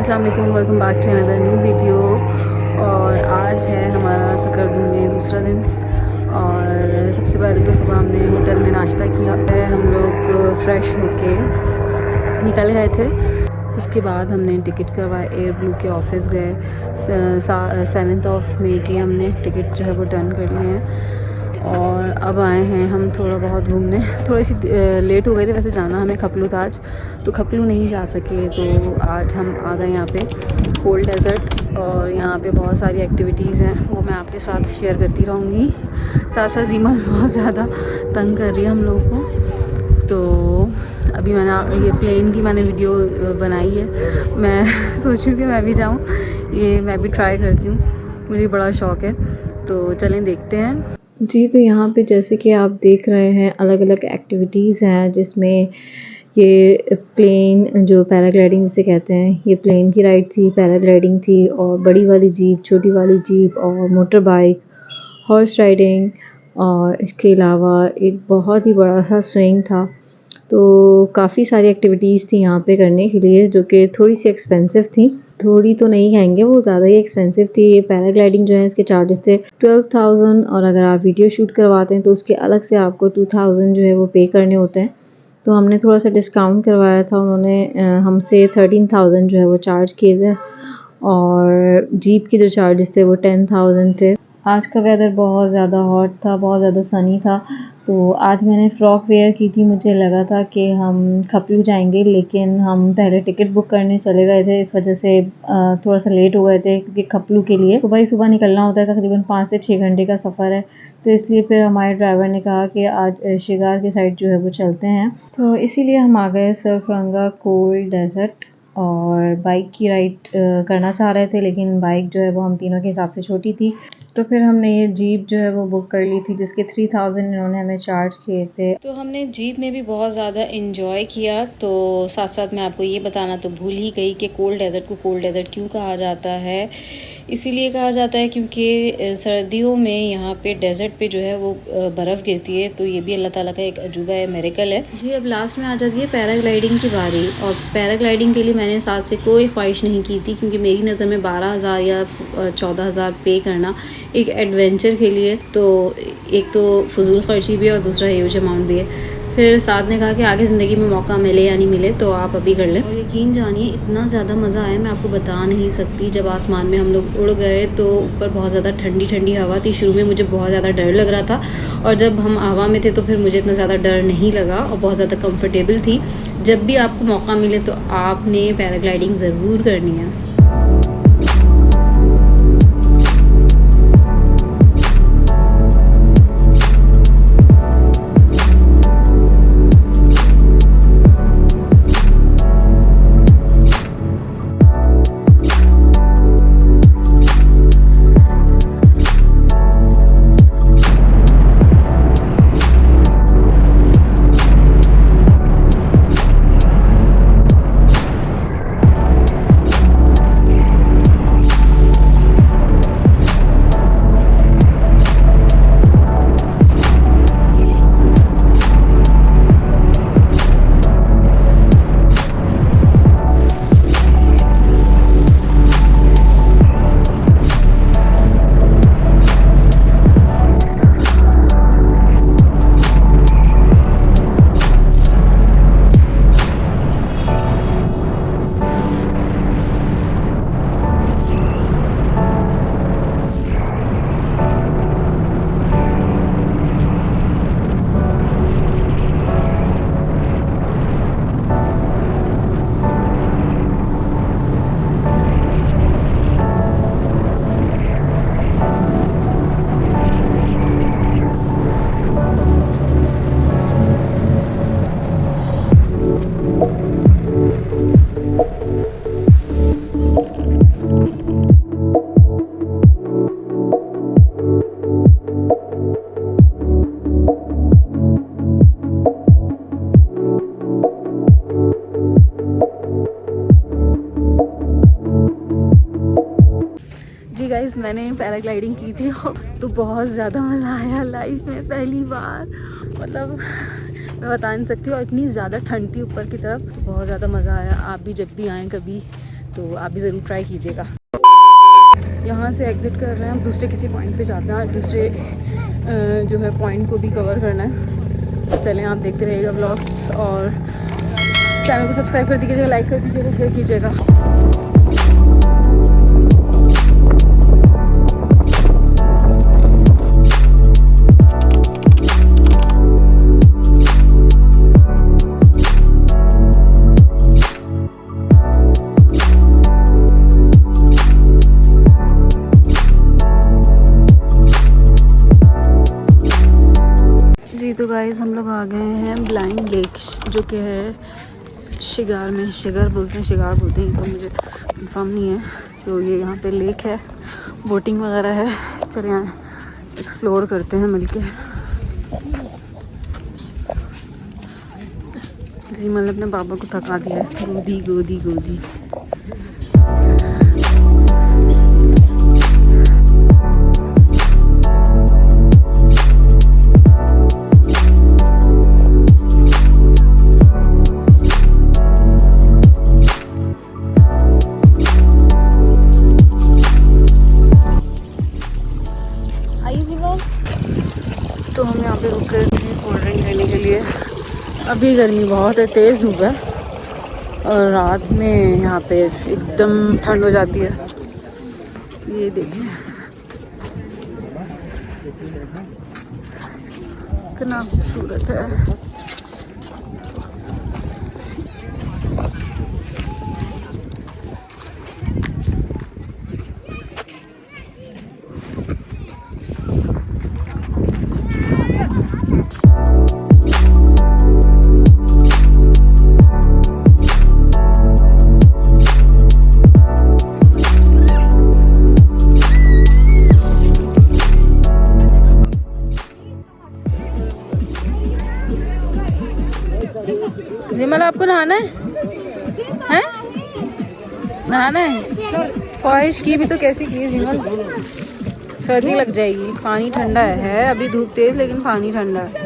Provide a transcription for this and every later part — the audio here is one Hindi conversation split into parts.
अस्सलाम वालेकुम, welcome back to another new video. और आज है हमारा सकरदू में दूसरा दिन। और सबसे पहले तो सुबह हमने होटल में नाश्ता किया है। हम लोग फ़्रेश होके निकल गए थे। उसके बाद हमने टिकट करवाया, एयर ब्लू के ऑफिस गए। 7 मई की हमने टिकट जो है वो डन कर लिए हैं। और अब आए हैं हम थोड़ा बहुत घूमने। थोड़ी सी लेट हो गए थे, वैसे जाना हमें खपलू था आज, तो खपलू नहीं जा सके। तो आज हम आ गए यहाँ पे कोल्ड डेज़र्ट। और यहाँ पे बहुत सारी एक्टिविटीज़ हैं, वो मैं आपके साथ शेयर करती रहूँगी। साथ साथ जीमल बहुत ज़्यादा तंग कर रही है हम लोगों को। तो अभी मैंने ये प्लेन की वीडियो बनाई है। मैं सोच रही हूँ कि मैं भी जाऊँ, ये मैं भी ट्राई करती हूँ, मुझे बड़ा शौक़ है। तो चलें देखते हैं। जी, तो यहाँ पे जैसे कि आप देख रहे हैं अलग अलग एक्टिविटीज़ हैं, जिसमें ये प्लेन जो पैराग्लाइडिंग जिसे कहते हैं, ये प्लेन की राइड थी, पैराग्लाइडिंग थी, और बड़ी वाली जीप, छोटी वाली जीप, और मोटर बाइक, हॉर्स राइडिंग, और इसके अलावा एक बहुत ही बड़ा सा स्विंग था। तो काफ़ी सारी एक्टिविटीज़ थी यहाँ पे करने के लिए, जो कि थोड़ी सी एक्सपेंसिव थी। थोड़ी तो नहीं कहेंगे, वो ज़्यादा ही एक्सपेंसिव थी। ये पैराग्लाइडिंग जो है इसके चार्जेस थे 12,000, और अगर आप वीडियो शूट करवाते हैं तो उसके अलग से आपको 2,000 जो है वो पे करने होते हैं। तो हमने थोड़ा सा डिस्काउंट करवाया था, उन्होंने हमसे 13,000 जो है वो चार्ज किए थे, और जीप के जो चार्जेस थे वो 10,000 थे। आज का वेदर बहुत ज़्यादा हॉट था, बहुत ज़्यादा सनी था। तो आज मैंने फ़्रॉक वेयर की थी। मुझे लगा था कि हम खपलू जाएंगे, लेकिन हम पहले टिकट बुक करने चले गए थे, इस वजह से थोड़ा सा लेट हो गए थे, क्योंकि खपलू के लिए सुबह ही सुबह निकलना होता है। तकरीबन 5 से 6 घंटे का सफ़र है। तो इसलिए फिर हमारे ड्राइवर ने कहा कि आज शिगार की साइड जो है वो चलते हैं। तो इसीलिए हम आ गए सरफरंगा कोल्ड डेज़र्ट। और बाइक की राइड करना चाह रहे थे, लेकिन बाइक जो है वो हम तीनों के हिसाब से छोटी थी। तो फिर हमने ये जीप जो है वो बुक कर ली थी, जिसके 3,000 इन्होंने हमें चार्ज किए थे। तो हमने जीप में भी बहुत ज़्यादा इन्जॉय किया। तो साथ साथ मैं आपको ये बताना तो भूल ही गई कि कोल्ड डेज़र्ट को कोल्ड डेज़र्ट क्यों कहा जाता है। इसीलिए कहा जाता है क्योंकि सर्दियों में यहाँ पे डेज़र्ट पे जो है वो बर्फ़ गिरती है। तो ये भी अल्लाह ताला का एक अजूबा है, मेरेकल है जी। अब लास्ट में आ जाती है पैराग्लाइडिंग की बारी। और पैराग्लाइडिंग के लिए मैंने साथ से कोई ख्वाहिश नहीं की थी, क्योंकि मेरी नज़र में 12,000 या 14,000 पे करना एक एडवेंचर के लिए तो एक तो फजूल खर्ची भी है, और दूसरा ह्यूज अमाउंट भी है। फिर साथ ने कहा कि आगे ज़िंदगी में मौका मिले या नहीं मिले तो आप अभी कर लें। और यकीन जानिए इतना ज़्यादा मज़ा आया, मैं आपको बता नहीं सकती। जब आसमान में हम लोग उड़ गए तो ऊपर बहुत ज़्यादा ठंडी ठंडी हवा थी। शुरू में मुझे बहुत ज़्यादा डर लग रहा था, और जब हम हवा में थे तो फिर मुझे इतना ज़्यादा डर नहीं लगा, और बहुत ज़्यादा कम्फर्टेबल थी। जब भी आपको मौका मिले तो आपने पैराग्लाइडिंग ज़रूर करनी है। जी गाइस, मैंने पैराग्लाइडिंग की थी और तो बहुत ज़्यादा मज़ा आया लाइफ में पहली बार। मतलब मैं बता नहीं सकती, और इतनी ज़्यादा ठंड थी ऊपर की तरफ, तो बहुत ज़्यादा मज़ा आया। आप भी जब भी आएँ कभी तो आप भी ज़रूर ट्राई कीजिएगा। यहाँ से एग्ज़िट कर रहे हैं, हम दूसरे किसी पॉइंट पे जाते हैं, दूसरे जो है पॉइंट को भी कवर करना है। तो चलें, आप देखते रहिएगा व्लॉग्स और चैनल को सब्सक्राइब कर दीजिएगा, लाइक कर दीजिएगा, शेयर कीजिएगा। तो गाइस हम लोग आ गए हैं ब्लाइंड लेक, जो कि है शिगार में। शिगार बोलते हैं, शिगार बोलते हैं, तो मुझे कंफर्म नहीं है। तो ये यहाँ पे लेक है, बोटिंग वगैरह है। चलिए यहाँ एक्सप्लोर करते हैं मिलके। जी मैंने अपने बाबा को थका दिया है, गोदी गोदी गोदी। तो हम यहाँ पे रुक गए थे कोल्ड ड्रिंक लेने के लिए। अभी गर्मी बहुत है, तेज़ धूप है और रात में यहाँ पे एकदम ठंड हो जाती है। ये देखिए कितना खूबसूरत है। जिमल आपको नहाना है? हैं? नहाना है? ख्वाहिश की भी तो कैसी की है जिमल? सर्दी लग जाएगी। पानी ठंडा है, अभी धूप तेज लेकिन पानी ठंडा है।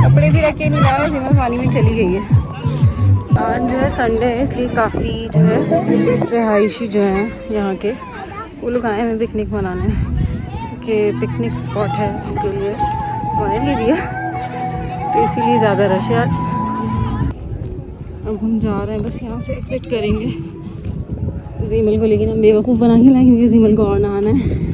कपड़े भी रखे नहीं जाए, जिमल पानी में चली गई है। आज जो है संडे है, इसलिए काफ़ी जो है रिहायशी जो हैं यहाँ के, वो लोग आए हैं पिकनिक मनाने, कि पिकनिक स्पॉट है उनके लिए, हमारे लिए भी है, तो इसीलिए ज़्यादा रश है आज। अब हम जा रहे हैं, बस यहाँ से एग्जिट करेंगे जिमल को, लेकिन हम बेवकूफ़ बना के लाए क्योंकि जिमल को और नहाना है।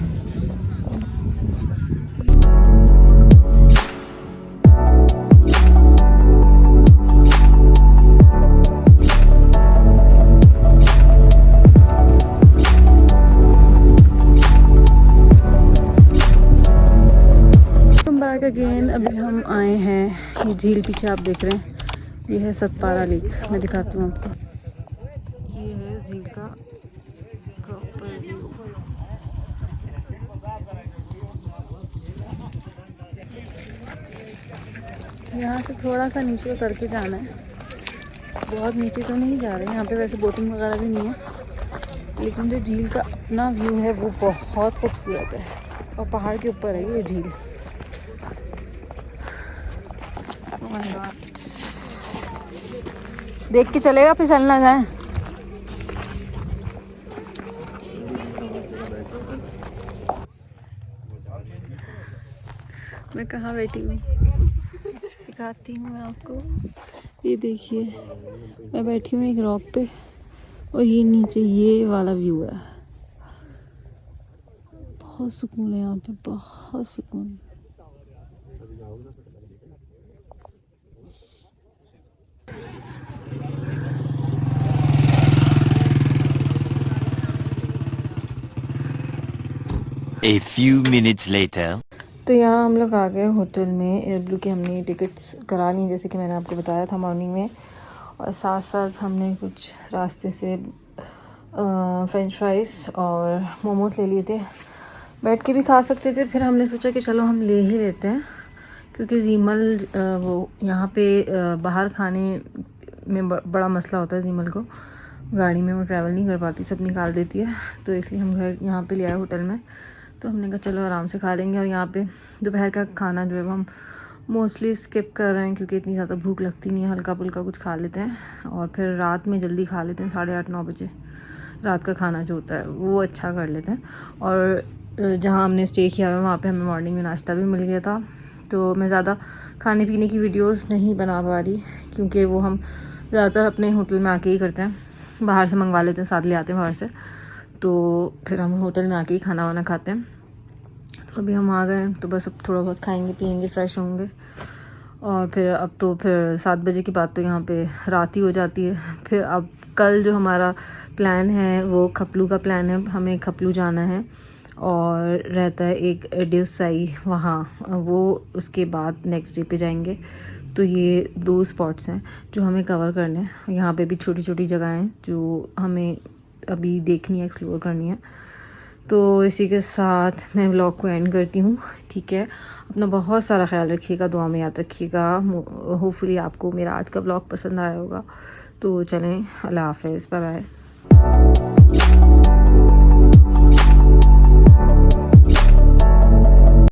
अगेन अभी हम आए हैं, ये झील पीछे आप देख रहे हैं, ये है सतपारा लेक। मैं दिखाती हूँ आपको, ये है झील का प्रॉपर व्यू। यहाँ से थोड़ा सा नीचे उतर के जाना है, बहुत नीचे तो नहीं जा रहे हैं। यहाँ पे वैसे बोटिंग वगैरह भी नहीं है, लेकिन जो झील का अपना व्यू है वो बहुत खूबसूरत है, और पहाड़ के ऊपर है ये झील। देख के चलेगा, फिसल ना जाए। मैं कहाँ बैठी हूँ दिखाती हूँ मैं आपको। ये देखिए मैं बैठी हूँ एक रॉक पे, और ये नीचे ये वाला व्यू है। बहुत सुकून है यहाँ पे, बहुत सुकून। A few minutes later. तो यहाँ हम लोग आ गए होटल में। एयर ब्लू की हमने टिकट्स करा ली जैसे कि मैंने आपको बताया था मॉर्निंग में, और साथ साथ हमने कुछ रास्ते से फ्रेंच फ्राइज़ और मोमोज़ ले लिए थे। बैठ के भी खा सकते थे, फिर हमने सोचा कि चलो हम ले ही लेते हैं, क्योंकि जीमल वो यहाँ पे बाहर खाने में बड़ा मसला होता है। जीमल को गाड़ी में वो ट्रैवल नहीं कर पाती, सब निकाल देती है, तो इसलिए हम घर यहाँ पे ले आए होटल में। तो हमने कहा चलो आराम से खा लेंगे। और यहाँ पे दोपहर का खाना जो है वो हम मोस्टली स्किप कर रहे हैं, क्योंकि इतनी ज़्यादा भूख लगती नहीं है, हल्का फुल्का कुछ खा लेते हैं और फिर रात में जल्दी खा लेते हैं। 8:30-9 बजे रात का खाना जो होता है वो अच्छा कर लेते हैं। और जहाँ हमने स्टे किया है वहाँ पे हमें मॉर्निंग में नाश्ता भी मिल गया था। तो मैं ज़्यादा खाने पीने की वीडियोस नहीं बना पा रही, क्योंकि वो हम ज़्यादातर अपने होटल में आके ही करते हैं, बाहर से मंगवा लेते हैं, साथ ले आते हैं बाहर से, तो फिर हम होटल में आके ही खाना वाना खाते हैं। तो अभी हम आ गए, तो बस अब थोड़ा बहुत खाएंगे पिएंगे, फ्रेश होंगे, और फिर अब तो फिर 7 बजे के बाद तो यहाँ पे रात ही हो जाती है। फिर अब कल जो हमारा प्लान है वो खपलू का प्लान है, हमें खपलू जाना है और रहता है एक ड्यूसाई वहाँ, वो उसके बाद नेक्स्ट डे पे जाएंगे। तो ये 2 स्पॉट्स हैं जो हमें कवर करने हैं। यहाँ पे भी छोटी छोटी जगह हैं जो हमें अभी देखनी है, एक्सप्लोर करनी है। तो इसी के साथ मैं व्लॉग को एंड करती हूँ, ठीक है। अपना बहुत सारा ख्याल रखिएगा, दुआ में याद रखिएगा। होपफुली आपको मेरा आज का व्लॉग पसंद आया होगा। तो चलें, अल्लाह हाफ़िज़, बाय बाय।